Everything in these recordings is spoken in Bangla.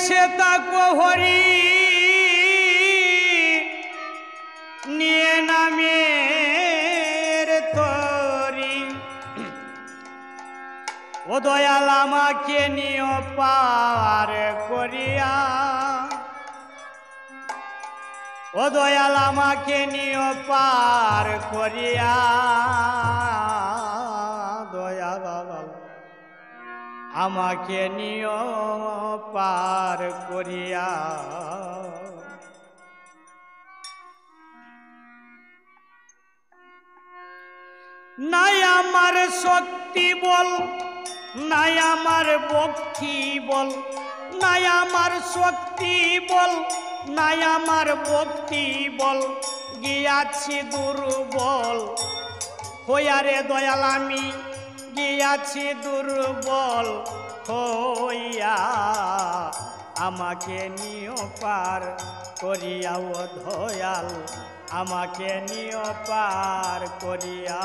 এসে তাকো হরি নিয়ে নামের তরি ও দয়াল আমাকে নিয়ে পার করিয়া ও দয়াল আমাকে নিয়ে পার করিয়া দয়াল আমাকে নিয়ে পার করিয়া নাই আমার শক্তি বল নাই আমার ভক্তি বল নাই আমার শক্তি বল নাই আমার ভক্তি বল গিয়াছি দুর্বল হইয়া রে দয়াল আমি গিয়াছি দুর্বল হইয়া আমাকে নিয়ে পার করিয়া ও দয়াল আমাকে নিয়ে পার করিয়া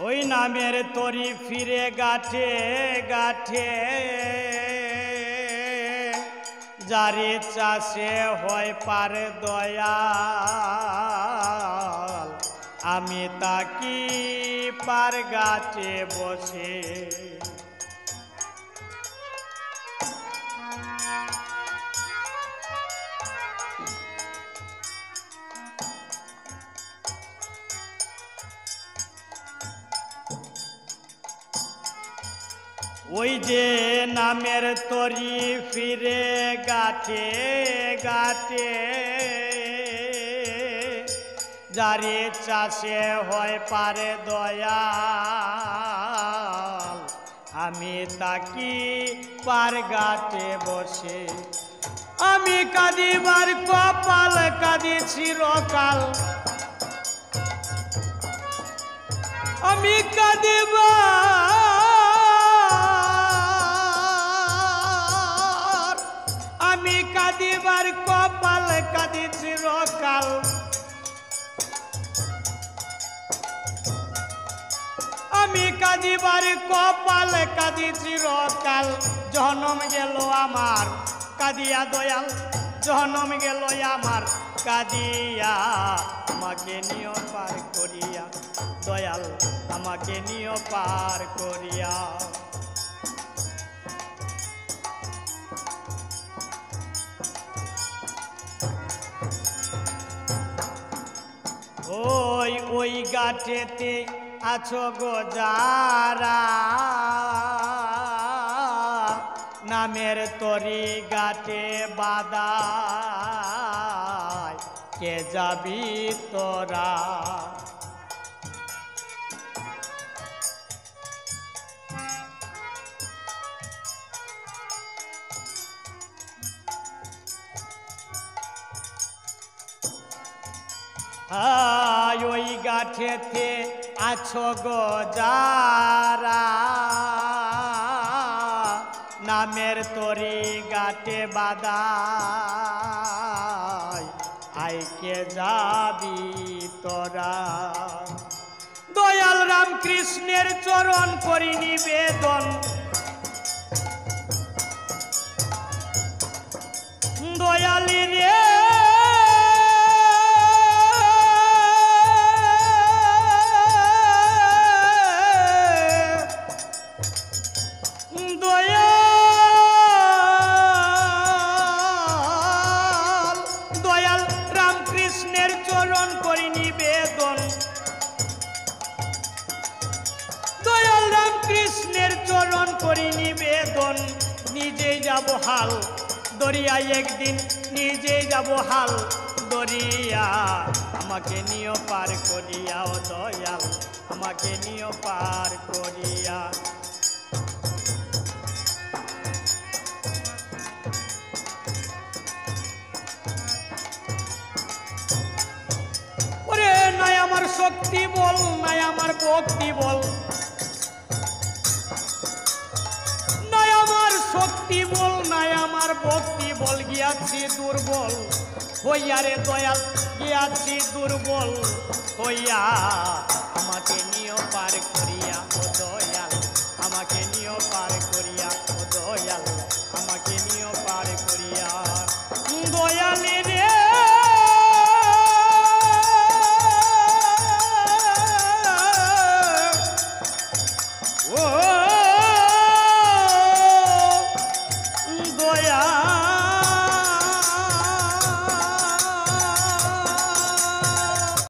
ওই নামের তরি ফিরে গাঠে গাঠে যারে চাষে হয় পার দয়াল আমি তাকি পার গাছে বসে ওই যে নামের তরি ফিরে গাঠে গাঠে যারে চাষে হয় পারে দয়াল আমি তাকি পার গাটে বসে আমি কাঁদিবার কপাল কাঁদি চিরকাল আমি কাঁদিবার কপাল কাঁদি চিরকাল আমি কাঁদিবার কপাল কাঁদি চিরকাল জনম গেল আমার কাঁদিয়া দয়াল জনম গেল আমার কাঁদিয়া আমাকে নিয়ে পার করিয়া দয়াল আমাকে নিয়ে পার করিয়া ওই ওই গাছেতে আছো গো যারা নামের তরি গাছে বাদায় কে যাবি তোরা ওই গাছেতে আছো গো যারা নামের তরি গাটে বাদায় আইকে যাবি তোরা দয়াল রামকৃষ্ণের চরণ করি নিবেদন দয়ালি রে কৃষ্ণের চরণ করি নিবেদন নিজেই যাব হাল দরিয়া একদিন নিজেই যাব হাল দরিয়া আমাকে নিয়ে পার করিয়া ও দয়াল আমাকে নিয়ে পার করিয়া শক্তি বল, নাই আমার শক্তি বল, নাই আমার ভক্তি বল, গিয়াছি দুর্বল হইয়া রে দয়াল, গিয়াছি দুর্বল হইয়া।